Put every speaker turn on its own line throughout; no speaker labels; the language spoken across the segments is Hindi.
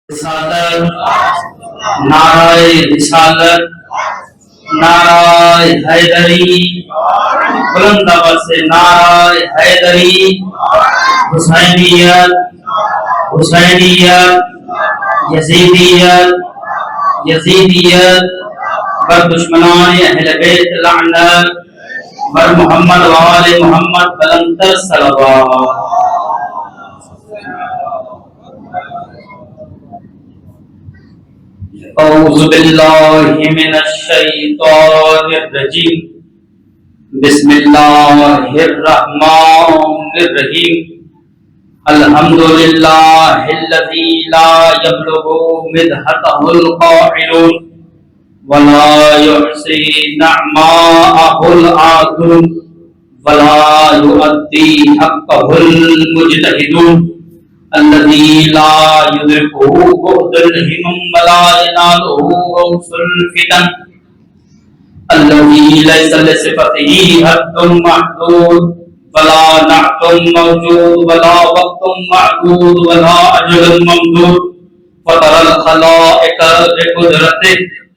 रिसालत, नाराए रिसालत, नाराए हैदरी, बुलंद आवाज से नाराए हैदरी, हुसैनियत, हुसैनियत, यजीदियत, यजीदियत, बर दुश्मनान अहले बैत लानत, बर मोहम्मद व आले मोहम्मद बुलंद सलवात। औज़ु बिल्लाहि मिनश शैतानिर रजीम। बिस्मिल्लाहिर रहमानिर रहीम। अल्हम्दुलिल्लाहिल्लज़ी ला यब्लुगु मिदहतहुल क़ाइलून वला युहसी नअमाअहुल आदून वला युअद्दी हक़्क़हुल मुजतहिदून। अल्लज़ी ला युद्रिकुहु बुअदुल हिमम वला यनालुहु गौसुल फितन। अल्लज़ी लैसा लिसिफ़तिही हद्दुन महदूद वला नअतुन मौजूद वला वक़्तुन मअदूद वला अजलुन ममदूद। फ़तरल ख़लाइक़ बिक़ुदरतिही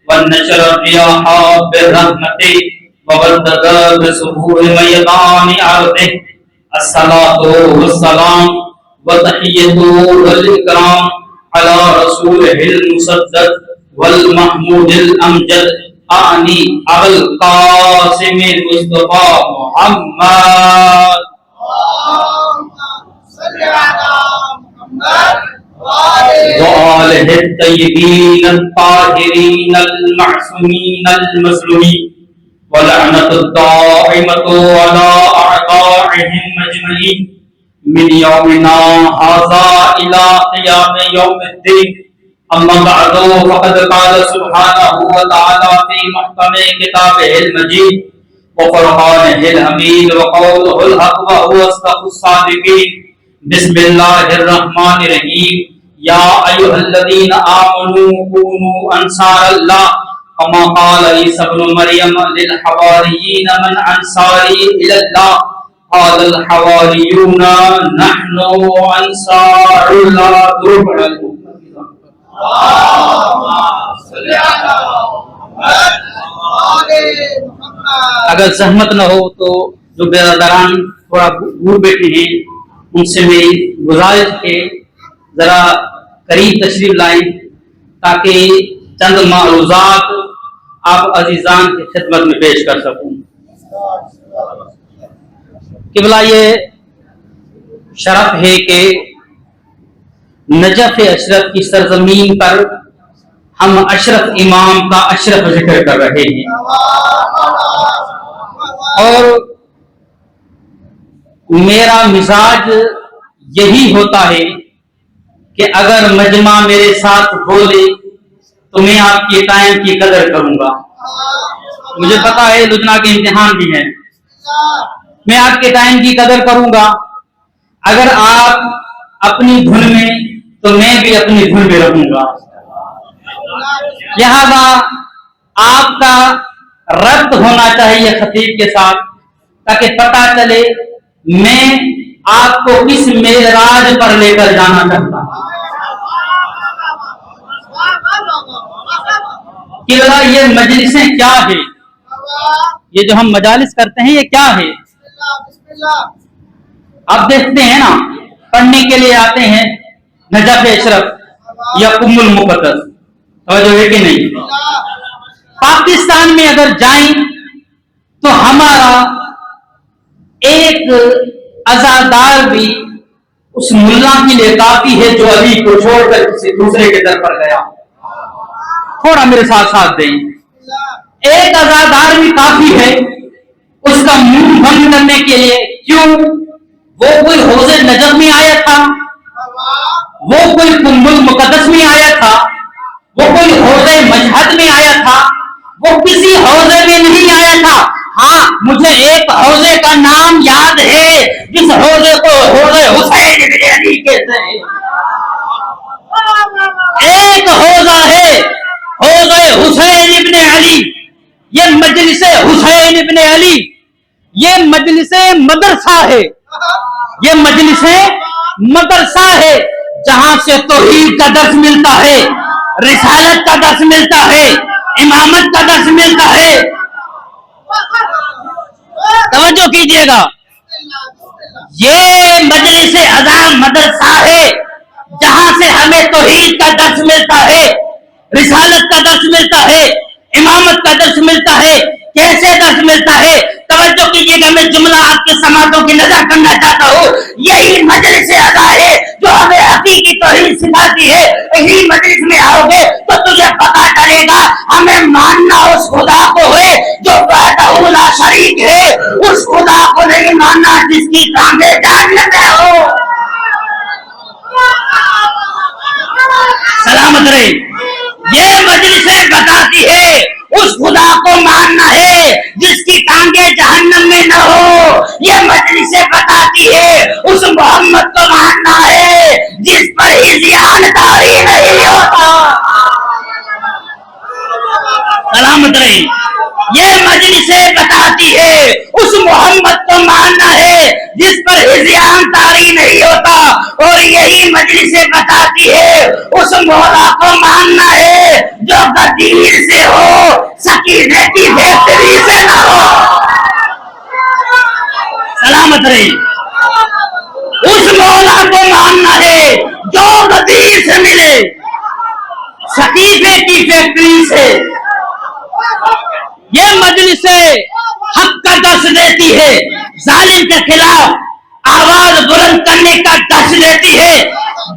वन्नशर रियाहा बिरहमतिही वबद्दद बिसुबूहि मयदानि अर्दिही। अस्सलातु वस्सलाम वतहियतु वल इकराम अला रसूलिहिल मुसद्दद वल महमूदिल अमजद आनी अबुल कासिम मुस्तफा मुहम्मद व आलिहि तय्यबीन अत्ताहिरीन अल मअसूमीन अल मज़लूमीन व लअनतु दाइमतु अला अअदाइहिम अजमईन मिन यौमिना हाज़ा इला क़ियाम यौमिद्दीन। अम्मा बअदु फ़क़द क़ाल सुब्हानहु व तआला फ़ी मुहकमि किताबिहिल मजीद व फ़ुरक़ानिहिल हमीद व क़ौलुहुल हक़ व हुवा अस्दक़ुस सादिक़ीन। बिस्मिल्लाहिर रहमानिर रहीम। या अय्युहल्लज़ीना आमनू कूनू अंसारल्लाह कमा क़ाल ईसा इब्नु मरियम लिल हवारिय्यीन मन अंसारी इलल्लाह क़ालल हवारियूना नहनु अंसारुल्लाह। अगर जहमत न हो तो जो बेरादरान थोड़ा दूर बैठे हैं उनसे मेरी गुजारिश है जरा करीब तशरीफ लाएं ताकि चंद मालूज़ात आप अजीजान की खिदमत में पेश कर सकूं। किबला ये शरफ है कि नजफ अशरफ की सरजमीन पर हम अशरफ इमाम का अशरफ जिक्र कर रहे हैं और मेरा मिजाज यही होता है कि अगर मजमा मेरे साथ बोले तो मैं आपके टाइम की कदर करूंगा। मुझे पता है लुजना के इम्तिहान भी हैं, मैं आपके टाइम की कदर करूंगा। अगर आप अपनी धुन में तो मैं भी अपनी धुन में रहूंगा। लिहाजा आपका रब्त होना चाहिए खतीब के साथ ताकि पता चले मैं आपको किस मेराज पर लेकर जाना चाहता हूं। किबला ये मजलिसें क्या है, ये जो हम मजालिस करते हैं ये क्या है? आप देखते हैं ना, पढ़ने के लिए आते हैं नजफ अशरफ या कुम्मुल मुक़द्दस, जो है कि नहीं? पाकिस्तान में अगर जाएं तो हमारा एक अज़ादार भी उस मुल्ला के लिए काफी है जो अली को छोड़कर किसी दूसरे के दर पर गया। थोड़ा मेरे साथ साथ दें, एक अज़ादार भी काफी है उसका मुंह बंद करने के लिए। क्यों? वो कोई हौज़े नजफ में आया था, वो कोई कुम्मुल मुक़द्दस में आया था, वो कोई हौज़े मजहद में आया था, वो किसी हौज़े में नहीं आया था। हाँ, मुझे एक हौज़े का नाम याद है जिस हौज़े को हौज़े हुसैन इब्न अली कहते हैं। एक हौज़ा है हौज़े हुसैन इब्न अली। ये मजलिसे हुसैन इब्न अली, ये मजलिसे मदरसा है, ये मजलिसे मदरसा है जहां से तौहीद का दर्स मिलता है, रिसालत का दर्स मिलता है, इमामत का दर्स मिलता है। तवज्जो कीजिएगा, ये मजलिस अज़ाम मदरसा है जहां से हमें तौहीद का दर्स मिलता है, रिसालत का दर्स मिलता है, इमामत का दर्स मिलता है। कैसे दर्स मिलता है? तवज्जो कीजिएगा, मैं जुमला आपके समातों की नजर करना चाहता हूँ। यही मजलिस अज़ा है जो हमें हकीकी तौहीद सिखाती है। यही मजलिस में आओगे तो तुझे पता चलेगा हमें मानना उस खुदा को है जो वहदहू ला शरीक है, उस खुदा को नहीं मानना जिसकी तांगे जहन्नम में हो। सलामत रहे। ये मजलिसें बताती है उस खुदा को मानना है जिसकी टांगे जहन्नम में न हो। ये मजलिसें बताती है उस मोहम्मद को मानना है जिस पर इज़्यान तारी नहीं होता। सलामत रहे। ये मजलिसें बताती है उस मोहम्मद को मानना है जिस पर इज़्यान तारी नहीं होता। और यही मजलिसें बताती है उस मौला को मानना है जो गदीर से हो, सकीने की बेहतरी से न हो। सलामत रहे। उस मौला को मानना है जो गदीर से मिले, सकीफे की फैक्ट्री से। ये मजलिसें हक का दर्श देती है, जालिम के खिलाफ आवाज बुलंद करने का दर्श देती है,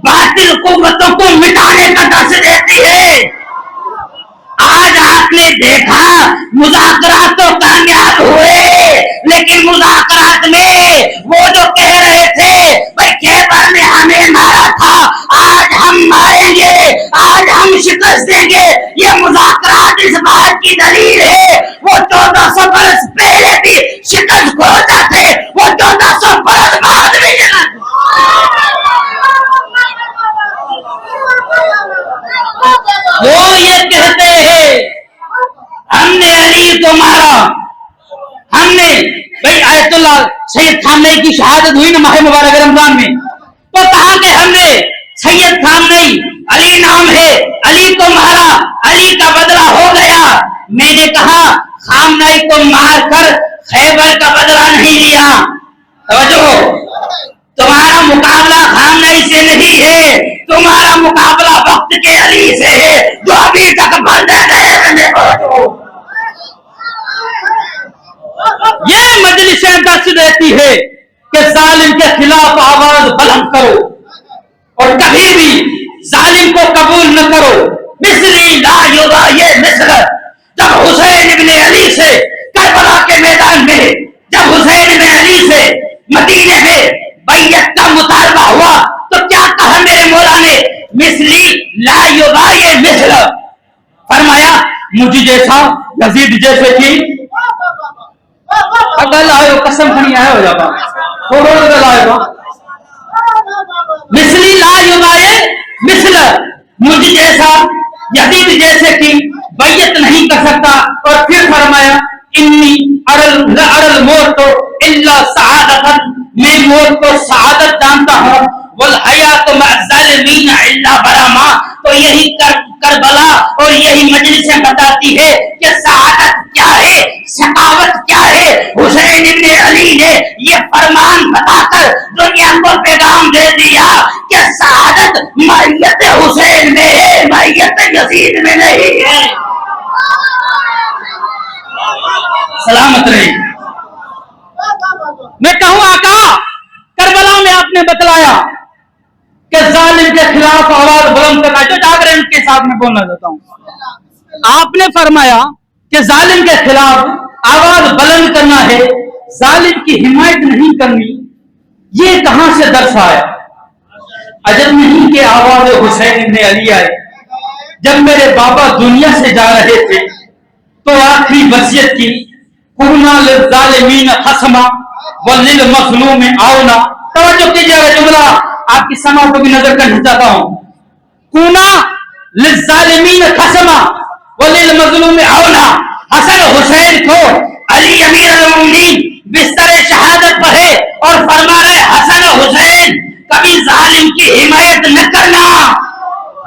बातिल कुव्वतों को मिटाने का दर्श देती है। आज आपने देखा मुज़ाकरात तो कामयाब हुए, लेकिन मुज़ाकरात में वो जो कह रहे थे भाई खैबर ने हमें मारा था, आज हम मारेंगे, आज हम शिकस्त देंगे, ये मुज़ाकरात इस बात की दलील है वो 1400 बरस पहले भी शिकस्त खो जाते, वो 1400 बरस बाद भी वो ये कहते हैं हमने अली को मारा, हमने भाई आयतुल्लाह सैयद खामनई की शहादत हुई ना माह मुबारक रमजान में, तो कहा कि हमने सैयद खामनई अली नाम है, अली को मारा, अली का बदला हो गया। मैंने कहा खामनई को मारकर खैबर का बदला नहीं लिया। समझो, तुम्हारा मुकाबला खामनई से नहीं है, तुम्हारा मुकाबला वक्त के अली से है जो अभी तक बंद है। ये मजलिसें दर्श देती है कि जालिम के खिलाफ आवाज बुलंद करो और कभी भी जालिम को कबूल न करो। मिस्री ला युगा ये मिस्र, जब हुसैन इब्ने अली से करबला के मैदान में, जब हुसैन इब्ने अली से मदीने में बैयत का मुतालबा हुआ तो क्या कहा मेरे मौला ने? मिस्री ला युगा ये मिस्र, फरमाया मुझे जैसा यजीद जैसे की अगल आयो कसम खनी आयो जाबा थोड़ो अगल आयो मिस्री ला युगाए मिस्र, मुझ जैसा यजीद जैसे की बैयत नहीं कर सकता। और फिर फरमाया इन्नी अरल मौत तो इल्ला सआदतन, मैं मौत को सआदत जानता हूँ। वल हयात मअज़्ज़ालिमीन इल्ला बरामा, तो यही करबला और यही मजलिसें बताती है कि सआदत क्या है, शकावत क्या है। हुसैन इब्ने अली ने ये फरमान बताकर दुनिया को पैगाम दे दिया कि सआदत मैयत हुसैन में है, मैयत यजीद में नहीं है। सलामत रहे। मैं कहूं आका, करबला में आपने बतलाया कि जालिम के खिलाफ आवाज बुलंद करना, जो जाग रहे हैं उनके साथ में बोलना चाहता हूं। आपने फरमाया कि जालिम के खिलाफ आवाज बुलंद करना है, जालिम की हिमायत नहीं करनी। ये कहां से दर्श आया? अजब नहीं कि आवाज हुसैन इब्ने अली आए। जब मेरे बाबा दुनिया से जा रहे थे तो आखिरी वसीयत की कुना लिज़्ज़ालिमीन खसमा व लिल मज़लूम औना। तवज्जो कीजिएगा, जुमला आपकी समा को भी नजर करना चाहता हूं। कुना लिज़्ज़ालिमीन खसमा व लिल मज़लूम औना। हसन हुसैन को अली अमीर अल मोमिनीन बिस्तर शहादत पर है और फरमा रहे हसन हुसैन कभी जालिम की हिमायत न करना।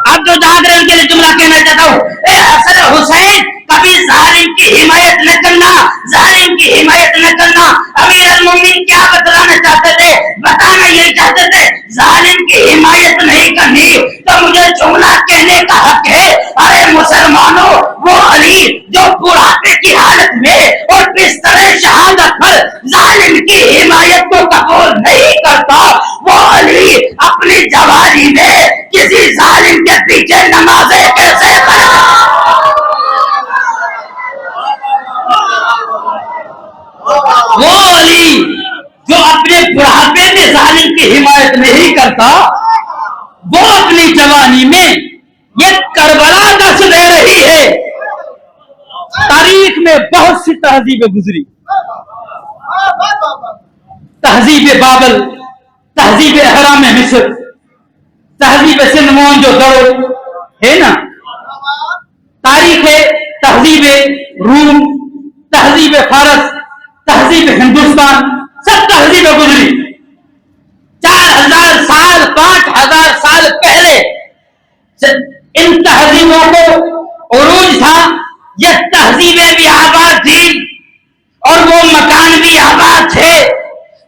अब तो जागरण के लिए जुमला कहना चाहता हूँ, ए हसन हुसैन कभी जालिम की हिमायत न करना, जालिम की हिमायत न करना। अमीर अल मोमिन क्या बतलाना चाहते थे? बताना यही चाहते थे जालिम की हिमायत नहीं करनी तो मुझे जुमला कहने का हक है। अरे मुसलमानों, वो अली जो बुढ़ापे की हालत में और बिस्तर शहादत पर जालिम की हिमायत को कबूल नहीं करता, वो अली अपनी जवानी में किसी जालिम के पीछे नमाजें कैसे पढ़ता? वो अली जो अपने बुढ़ापे में जालिम की हिमायत नहीं करता, वो अपनी जवानी में ये करबला दस दे रही है। तारीख में बहुत सी तहजीबें गुजरी, तहजीब बाबल, तहजीब हराम मिस्र, तहजीब सिंध मोहनजोदड़ो, है ना। तारीख है तहजीब रूम, तहजीब फारस, तहजीब हिंदुस्तान, सब तहजीबें गुजरी। 4000 साल 5000 साल पहले इन तहजीबों को उरूज था। यह तहजीबें भी आबाद थी और वो मकान भी आबाद थे,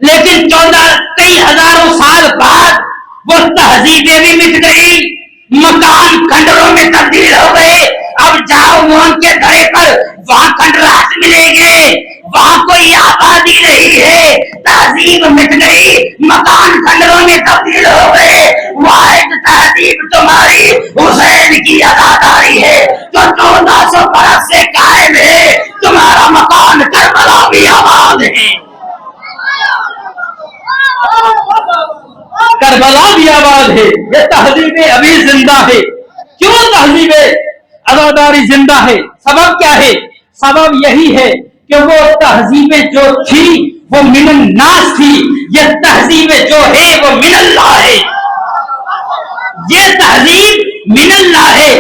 लेकिन 14 कई हजारों साल बाद वो तहजीबें भी मिट गई, मकान खंडरों में तब्दील हो गए। अब जाओ मोहन के घड़े पर, वहां खंडरास मिलेंगे, वहां कोई आबादी नहीं है, तहजीब मिट गई, मकान खंडरों में तब्दील हो गए। वाहिद तहजीब तुम्हारी हुसैन की अदाकारी है जो 1400 बरस से कायम है। तुम्हारा मकान करबला भी आबाद है, करबला भी आबाद है। ये तहजीबें अभी जिंदा है। क्यों तहजीबें अदादारी जिंदा है? सबब क्या है? सबब यही है कि वो तहजीबें जो थी वो मिनन नास थी, ये तहजीबें जो है वो मिनल्लाह है। ये तहजीब मिनल्लाह है,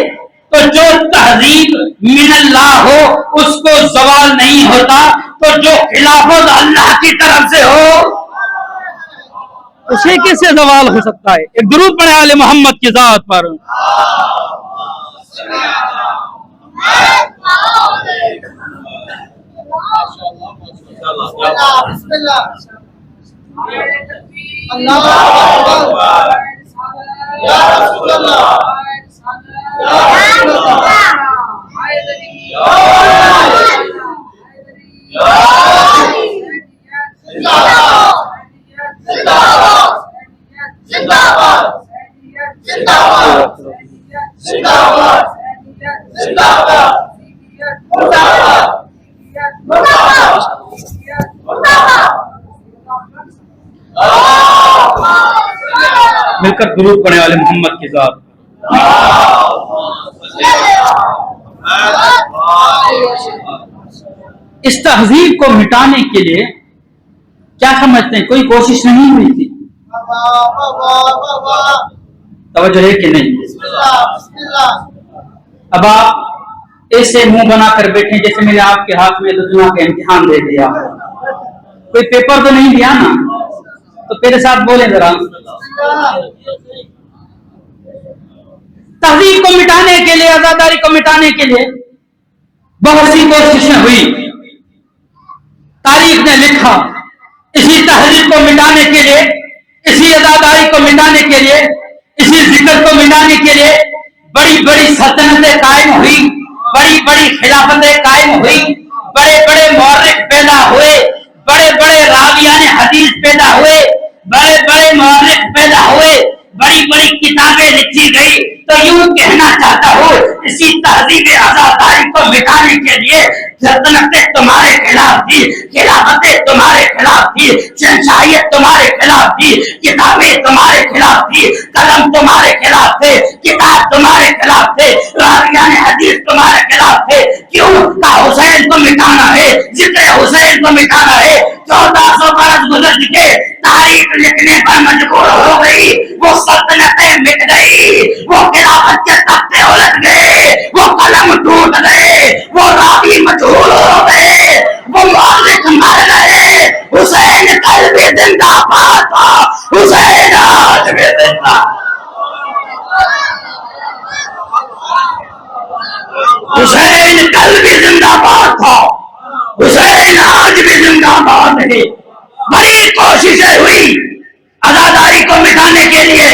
तो जो तहजीब मिनल्लाह हो उसको सवाल नहीं होता, तो जो खिलाफत अल्लाह की तरफ से हो उसे कैसे सवाल हो सकता है? एक दुरूद पढ़े आले मोहम्मद की जात पर। मिलकर दुरूद पढ़ने वाले मोहम्मद के साथ। इस तहजीब को मिटाने के लिए क्या समझते हैं, कोई कोशिश नहीं हुई थी? तवज्जो है कि नहीं? अब आप ऐसे मुंह बनाकर बैठे जैसे मैंने आपके हाथ में दुनिया का इम्तिहान दे दिया, कोई पेपर तो नहीं दिया ना, तो मेरे साथ बोले जरा। तहजीब को मिटाने के लिए, आजादारी को मिटाने के लिए बहुत सी कोशिशें हुई। तारीख ने लिखा इसी तहजीब को मिटाने के लिए, इसी आजादारी को मिटाने के लिए, इसी जिक्र को मिटाने के लिए बड़ी बड़ी सल्तनतें कायम हुई, बड़ी बड़ी खिलाफतें कायम हुई, बड़े बड़े मौर्रिख पैदा हुए, बड़े बड़े रावियाने हदीस पैदा हुए, बड़े बड़े मौर्रिख पैदा हुए, बड़ी बड़ी किताबें लिखी गई। तो यूं कहना चाहता हूँ इसी तहजीब आजादारी को मिटाने के लिए सल्तनतें तुम्हारे खिलाफ थी, खिलाफतें तुम्हारे खिलाफ थी, शहंशाहियत तुम्हारे खिलाफ थी, किताबें तुम्हारे खिलाफ थी, कलम तुम्हारे खिलाफ थे, किताब तुम्हारे खिलाफ थे, रावियाने हदीस तुम्हारे खिलाफ थे। क्यों? का हुसैन को मिटाना है, जिक्र हुसैन को मिटाना है। 1400 बरस गुजर चुके, तारीख लिखने पर मजबूर हो गई, वो सल्तनतें मिट गई, वो खिलाफत के तख्ते उलट गए, वो कलम टूट गए, वो रावी मजबूर हो गए, वो मौलिक मर गए। हुसैन कल भी जिंदाबाद था, हुसैन आज
हुसैन कल भी जिंदाबाद था, हुसैन आज भी जिंदाबाद है। बड़ी कोशिशें हुई आजादारी को मिटाने के लिए,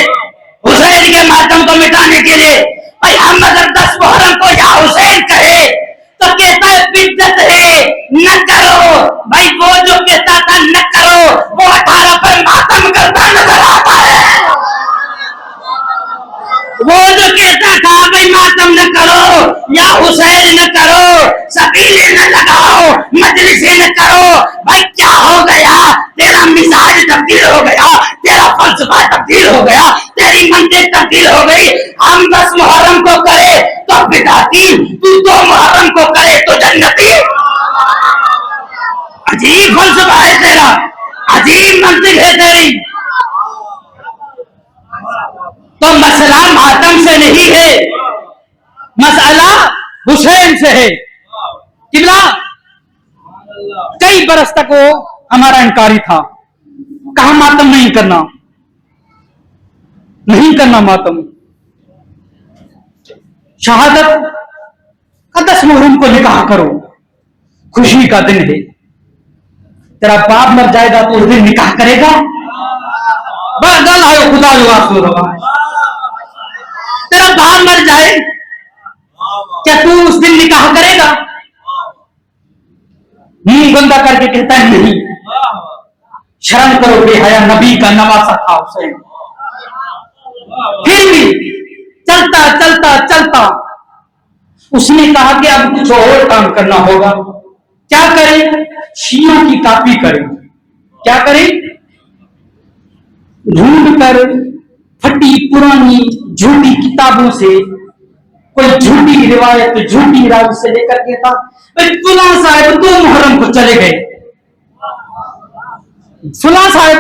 हुसैन के मातम को मिटाने के लिए। भाई हम अगर 10 मुहर्रम को या हुसैन कहे तो कहता है बिद्दत है न करो। भाई वो जो कहता था न करो, वो 18 पर मातम करता नजर आता है। वो जो कहता था भाई मातम न करो या हुसैन न करो, सबीले न लगाओ, मजलिसें न करो, भाई क्या हो गया? तेरा मिजाज तब्दील हो गया, तेरा फलसफा तब्दील हो गया, तेरी मंदिर तब्दील हो गई। हम 10 मुहर्रम को करे तो बिदाती, तू 2 मुहर्रम को करे तो जन्नती। अजीब फलसफा है तेरा, अजीब मंदिर है तेरी। तो मसला मातम से नहीं है, मसला हुसैन से है। किबला कई बरस तक वो हमारा इनकारी था, कहा मातम नहीं करना, नहीं करना मातम। शहादत का 10 मुहर्रम को निकाह करो, खुशी का दिन है। तेरा बाप मर जाएगा तो उस दिन निकाह करेगा? बदल आयो खुदा तेरा बाप मर जाए क्या तू उस दिन निकाह करेगा? मुंह गंदा करके कहता है नहीं। शर्म करो बेहया, नबी का नवासा था हुसैन। फिर भी चलता चलता चलता उसने कहा कि अब कुछ और काम करना होगा। क्या करें? शियों की कॉपी करें। क्या करें? ढूंढ कर फटी पुरानी झूठी किताबों से कोई झूठी रिवायत, झूठी राव से लेकर के था फुला साहब 2 मुहर्रम को चले गए। फुला साहब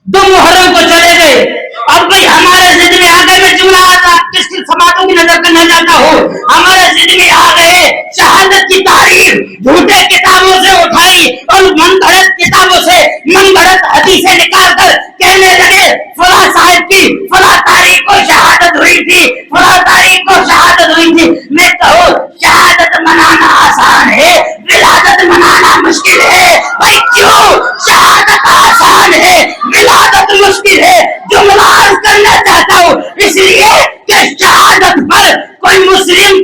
2 मुहर्रम को चले गए। अब भाई हमारे जिद में आ गए, मैं जुमला किसकी समाजों की नजर करना चाहता हूँ, हमारे जिद में आ गए शहादत की तारीफ झूठे किताबों से उठाई और मन गढ़त किताबों से मन गढ़त हदीसें निकाल कर कहने लगे फला साहब की फला तारीख को शहादत हुई थी, फला तारीख को शहादत हुई थी। मैं कहूँ शहादत मनाना आसान है, विलादत मनाना मुश्किल है। भाई क्यों? शहादत आसान है, विलादत मुश्किल है। जुमला अर्ज करना चाहता हूँ इसलिए कि शहादत पर कोई मुस्लिम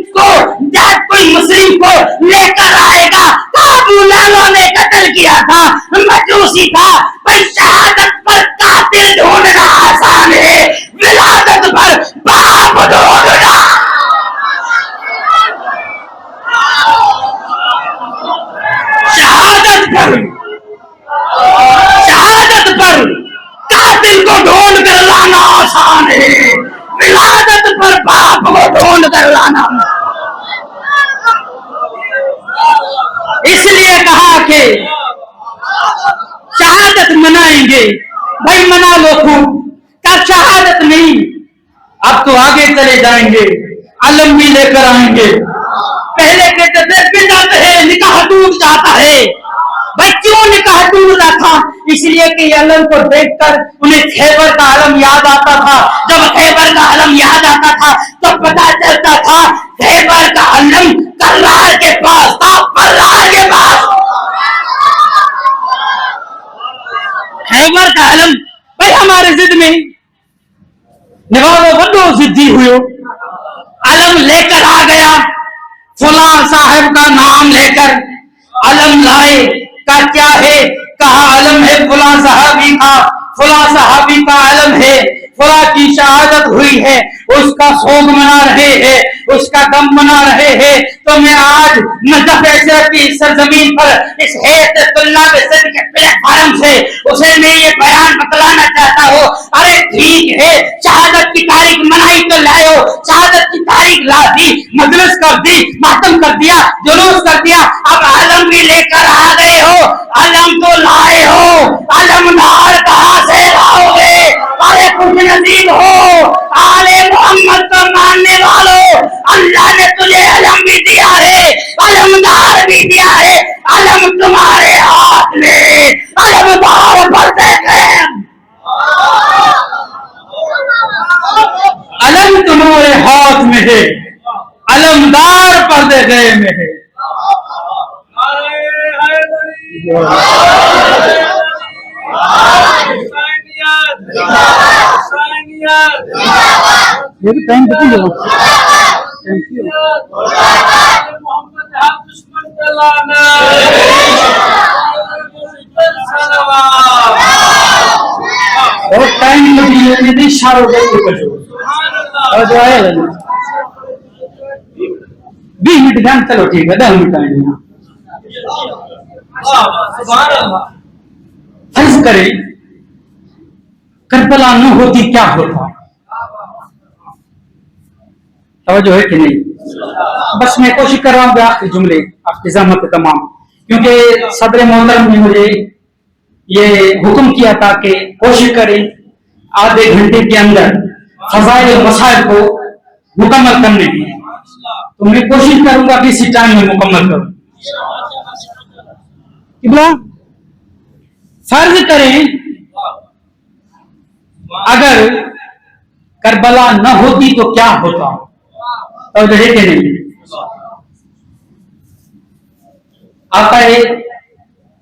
को लेकर आएगा। काबू लालों ने कत्ल किया था, मजूसी था। भाई शहादत पर कातिल ढूंढना आसान है, विलादत पर बाप ढूंढना। शहादत पर कातिल को ढूंढ कर लाना आसान है, विलादत पर बाप को ढूंढ कर लाना। इसलिए कहा कि शहादत मनाएंगे। भाई मना लो खूब, क्या शहादत नहीं? अब तो आगे चले जाएंगे, अलम भी लेकर आएंगे। पहले कहते थे बिदअत है, निकाह टूट जाता है। भाई क्यों निकाह टूट रहा था? इसलिए कि अलम को देखकर उन्हें खैबर का अलम याद आता था। जब खैबर का अलम याद आता था तो पता चलता था खैबर का अलम कर्रार के पास था, कर्रार के पास खैबर का अलम। भाई हमारे जिद में निभाओ बड़ो जिद्दी हुए, अलम लेकर आ गया, फुला साहब का नाम लेकर अलम लाए। का क्या है? कहा अलम है फुला साहबी का, फुला साहबी का अलम है, फुला की शहादत हुई है, उसका शोक मना रहे हैं, उसका गम मना रहे हैं। तो मैं आज नजफ की सरजमीन पर इस हैत तुल्लाब सिंध के प्लेटफार्म से उसे मैं ये बयान बतलाना चाहता हूँ। अरे ठीक है, शहादत की तारीख मनाई तो लाओ, शहादत की तारीख ला दी, मजलिस कर दी, मातम कर दिया, जुलूस कर दिया, अब आलम भी लेकर आ गए हो। आलम तो लाए हो, आलमदार कहां से लाओगे? अरे कुछ नसीब हो, आले मोहम्मद को मानने वालों, अल्लाह ने तुझे अलम भी दिया है, अलमदार भी दिया है। अलम तुम्हारे हाथ में, अलमदार पर देखे, अलम तुम्हारे हाथ में है, अलमदार पर
मार दे गए मेरे।
ये भी टाइम बता दो। Thank you.
और टाइम लगी है यदि इशारों के ऊपर और जो आया 20 मिनट ध्यान, चलो ठीक है 10 मिनट आएंगे। फर्ज करें करबला न होती क्या होता, जो है कि नहीं। बस मैं कोशिश कर रहा हूँ आपके जुमले आपकी जहमत तमाम, क्योंकि सदर मोहतरम ने मुझे ये हुक्म किया था कि कोशिश करें आधे घंटे के अंदर फजाइल मसाइल को मुकम्मल करने की, तो मैं कोशिश करूंगा कि इसी टाइम में मुकम्मल करूं। फर्ज करें अगर करबला न होती तो क्या होता, तो है कि नहीं। आका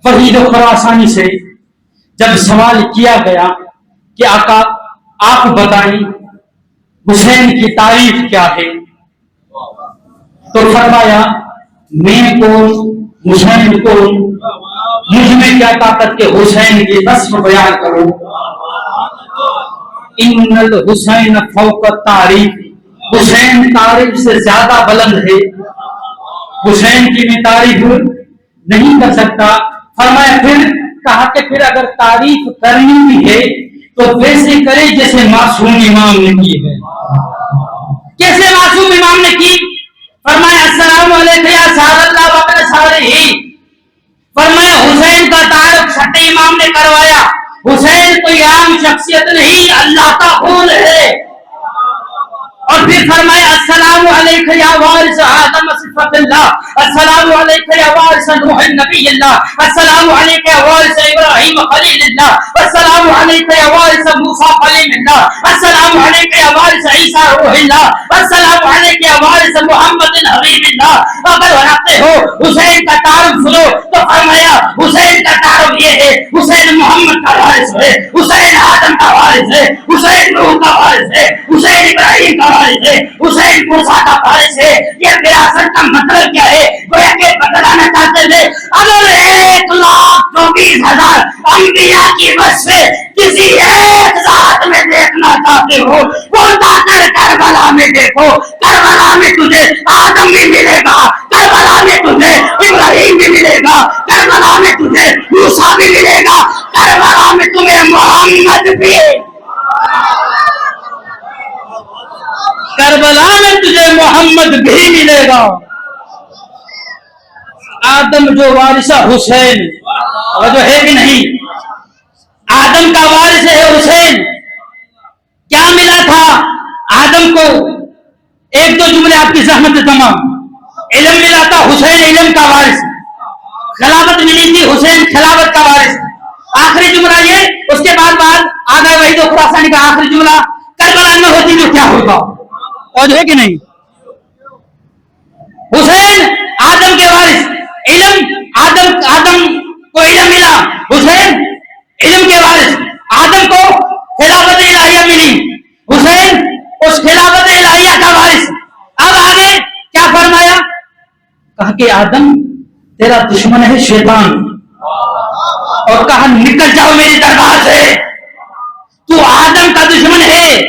फरीद खुरासानी से जब सवाल किया गया कि आका आप बताएं हुसैन की तारीफ क्या है, तो फरमाया मैं कौन, हुसैन कौन, मुझ में क्या ताकत के हुसैन की नस्ब बयान करूं। इन्नल हुसैन फौक तारीफ, हुसैन तारीफ से ज्यादा बुलंद है, हुसैन की मैं तारीफ नहीं कर सकता। फरमाया फिर कहा कि फिर अगर तारीफ करनी भी है तो वैसे करे जैसे मासूम इमाम ने की है। कैसे मासूम इमाम ने की? फरमाया अस्सलाम वालेकुम या सादल्लाह व सालिही। फरमाया हुसैन का तारुफ छठे इमाम ने करवाया। हुसैन कोई आम शख्सियत नहीं, अल्लाह का खून है। और फिर फरमाया अस्सलामु अलैका या वारिस आदम सिफतिल्लाह, अस्सलामु अलैका या वारिस नूह नबील्लाह, अस्सलामु अलैका या वारिस इब्राहीम खलीलल्लाह, अस्सलामु अलैका या वारिस मूसा कलीमुल्लाह, अस्सलामु अलैका या वारिस ईसा रूहुल्लाह, अस्सलामु अलैका या वारिस मुहम्मद हबीबिल्लाह। अगर बनाते हो हुसैन का तारुफ सुनो तो फरमाया हुसैन का तारुफ ये है, हुसैन मोहम्मद का वारिस है, हुसैन आदम का वारिस है, हुसैन नूह का वारिस है, हुसैन इब्राहीम का वारिस है, हुसैन मूसा का वारिस है। ये विरासत का मतलब क्या है? गोया के बतलाना चाहते थे अगर 1,24,000 अंबिया की वजह किसी एक जात में देखना चाहते हो वो जाकर करबला में देखो। करबला में तुझे आदम भी मिलेगा, करबला में तुझे इब्राहीम भी मिलेगा, करबला में तुझे मूसा भी मिलेगा, करबला में तुम्हें मोहम्मद भी, करबला में तुझे मोहम्मद भी मिलेगा। आदम जो वारिसा हुसैन, जो है कि नहीं, आदम का वारिस है हुसैन। क्या मिला था आदम को? एक दो जुमले आपकी जहमत तमाम। इल्म मिला था, हुसैन इल्म का वारिस। खिलाफत मिली थी, हुसैन खिलाफत का वारिस। आखिरी जुमला ये, उसके बाद आ गए वही तो खुरासानी का आखिरी जुमला, करबला में होती तो क्या होगा, और है कि नहीं। हुसैन आदम के वारिस, इल्म आदम को इल्म मिला, हुसैन इल्म के वारिस। आदम को खिलाफत इलाहिया मिली, हुसैन उस खिलाफत इलाहिया का वारिस। अब आगे क्या फरमाया? कहा कि आदम तेरा दुश्मन है शैतान, और कहा निकल जाओ मेरे दरबार से, तू आदम का दुश्मन है।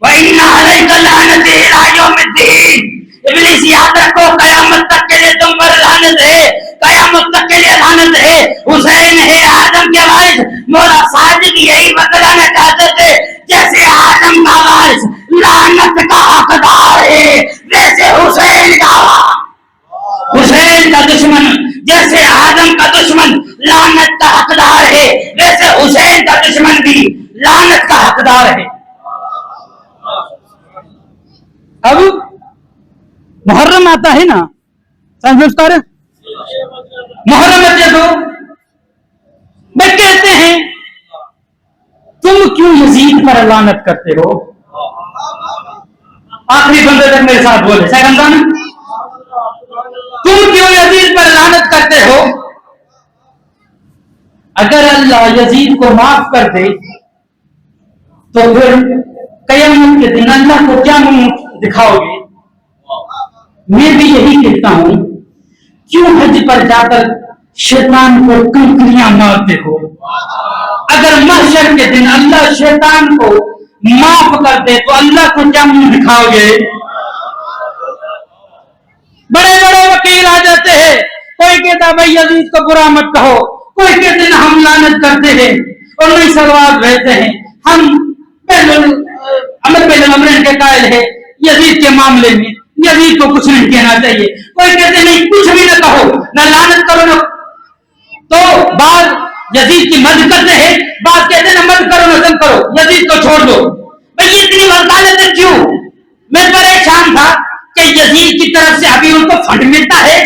वइन्ना अलैका लानती इला यौमिद्दीन। इब्लीस याद रखो कयामत तक के लिए तुम पर लानत है, कयामत तक के लिए लानत है। हुसैन है आदम के वारिस। मौला सादिक यही बतलाना चाहते थे जैसे आदम का वारिस लानत का हकदार है, वैसे हुसैन का दुश्मन जैसे आदम का दुश्मन लानत का हकदार है, वैसे हुसैन का दुश्मन भी लानत का हकदार है।
अब मुहर्रम आता है ना, संस्कार
मुहर्रम में तो मैं कहते हैं तुम क्यों यजीद पर लानत करते हो? आखिरी बंदे तक मेरे साथ बोले, शायद रमजान तुम क्यों यजीद पर लानत करते हो? अगर अल्लाह यजीद को माफ कर दे तो फिर कयामत के दिन अल्लाह को क्या मुंह दिखाओगे? मैं भी यही कहता हूं, क्यों हज पर जाकर शैतान को कंकरियां मारते हो? अगर महशर के दिन अल्लाह शैतान को माफ कर दे तो अल्लाह को क्या मुंह दिखाओगे? बड़े बड़े वकील आ जाते हैं, कोई कहता भाई यजीद को बुरा मत कहो, कोई कहते ना हम लानत करते हैं और नहीं सलवार रहते हैं, हम अमर के कायल है यजीद के मामले में, यजीद को कुछ नहीं कहना चाहिए। कोई कहते नहीं कुछ भी ना कहो, ना लानत करो ना, तो बाद यजीद की मदद करते हैं, बाद कहते ना मत करो ना तुम करो, यजीद को छोड़ दो। भाई ये इतनी वकालत क्यों? मैं परेशान था कि यजीद की तरफ से अभी उनको फंड मिलता है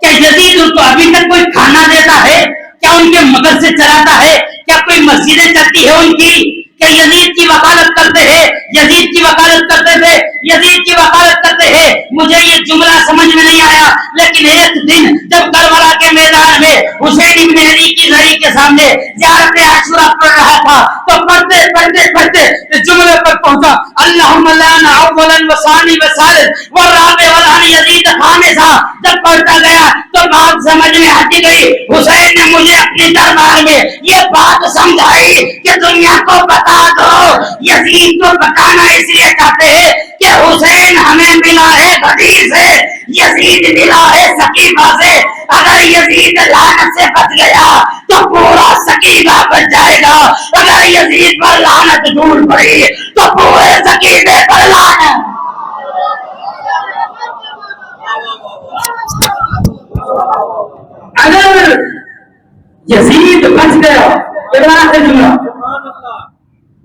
क्या? यजीद उनको अभी तक कोई खाना देता है क्या? उनके मदद से चलाता है क्या? कोई मस्जिदें चलती है उनकी क्या? यजीद की वकालत करते हैं, यजीद की वकालत करते थे, यजीद की वकालत करते हैं। मुझे ये जुमला समझ में नहीं आया, लेकिन एक दिन जब करबला के मैदान में हुसैन इब्न अली की लड़ी के सामने ज़ियारत आशूरा पढ़ रहा था, तो पढ़ते पढ़ते पढ़ते इस जुमले पर पहुंचा, अल्लाहुम्मा लाना अव्वलन व सानी व सालिस व राबि व लान यजीद खामिसा। जब पढ़ता गया तो बात समझ में आती गई। हुसैन ने मुझे अपने दरबार में ये बात समझाई कि दुनिया को बता दो, यजीद को बताना इसलिए चाहते हैं कि हुसैन हमें मिला है गदीर से, यजीद मिला है सकीफा से। अगर यजीद लानत से बच गया तो पूरा सकीफा बच जाएगा, अगर यजीद पर लानत ढूंढ पड़ी तो पूरे सकीफे पर लानत। अगर यजीद बच गया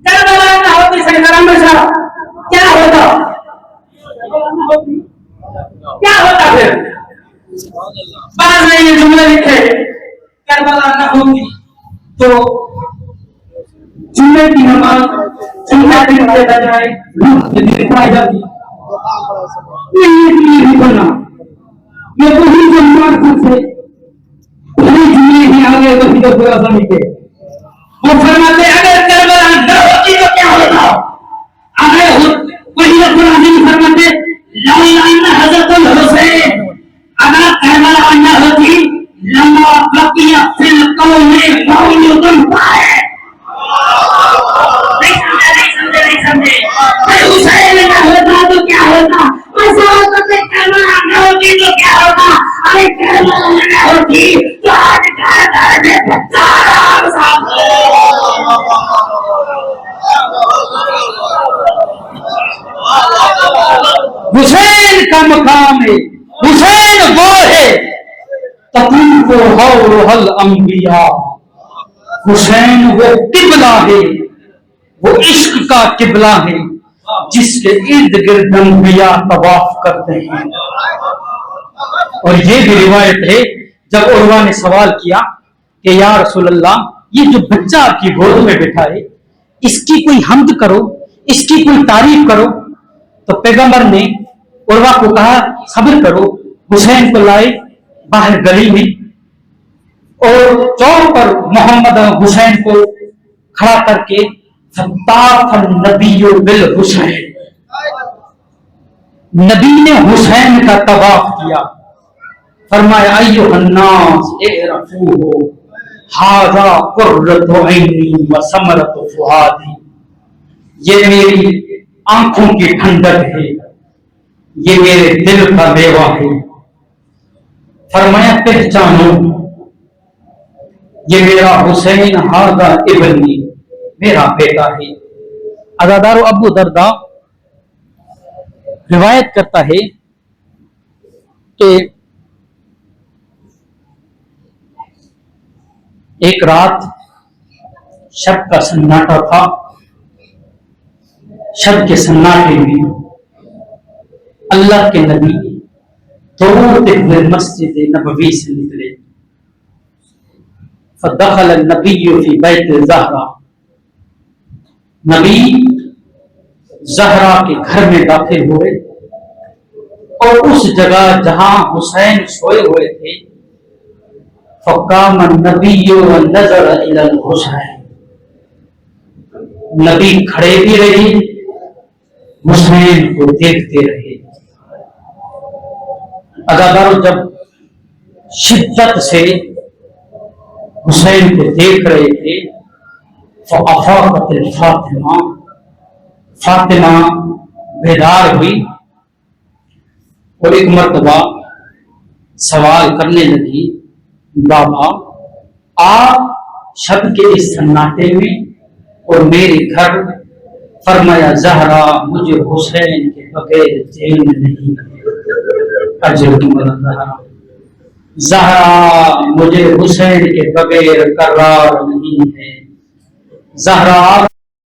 करबला होती सरगरम क्या होता? क्या होता फिर? बाद में ये जुमले लिखे, करबला न होती तो जुम्मे की नमाज जुम्मे दिन के बजाय दिखाई जाती। नहीं बना, ये वही जो मार्ग से वही जुम्मे ही आगे वही तो पूरा समझ के वो फरमाते अगर करबला न होती तो क्या होता? अगर वही कुरानी फरमाते लौला हज़रतुल हुसैन, अगर करबला न होती लम्मा बकिया फिल कौमे मौजूदुन पाए। नहीं समझे हुसैन न होता तो क्या होता? ऐसा होता कि करबला न होती तो क्या होता? अरे करबला न होती तो आज घर में हुसैन का मकाम है, हुसैन वो है तक़ीफ़ु हौल अंबिया, हुसैन वो किबला है, वो इश्क का किबला है जिसके इर्द गिर्द अंबिया तवाफ करते हैं। और ये भी रिवायत है जब उर्वा ने सवाल किया कि या रसूल अल्लाह, ये जो बच्चा आपकी गोद में बैठा है इसकी कोई हम्द करो, इसकी कोई तारीफ करो, तो पैगंबर ने उर्वा को कहा सब्र करो। हुसैन को लाए बाहर गली में और चौक पर मोहम्मद हुसैन को खड़ा करके नबी बिल हुसैन, नबी ने हुसैन का तवाफ किया। फरमाया अय्युहन्नास इरफूहु हाज़ा कुर्रतु ऐनी व समरतु फुआदी, ये मेरी आंखों की ठंडक है, ये मेरे दिल का मेवा है। फरमाया पहचानो ये मेरा हुसैन हाज़ा इब्नी, मेरा बेटा है। अज़ादारो अबू दरदा रिवायत करता है कि एक रात शब का सन्नाटा था। शब के सन्नाटे में अल्लाह के नबी दौड़ते हुए मस्जिद नबवी से निकले। फदखल नबी फी बैत ज़हरा, नबी ज़हरा के घर में दाखिल हुए। और उस जगह जहां हुसैन सोए हुए थे, फकाम नबी व नजर इलल हुसैन, नबी खड़े भी रहे, हुसैन को देखते रहे। अदादार जब शिद्दत से हुसैन को देख रहे थे, फ़अफ़ाक़त फातिमा, फातिमा बेदार हुई और एक मर्तबा सवाल करने लगी, बाबा आप छत के इस सन्नाटे में और मेरे घर, फरमाया ज़हरा मुझे हुसैन के बगैर चैन नहीं, अजर ज़हरा मुझे हुसैन के बगैर करार नहीं है। ज़हरा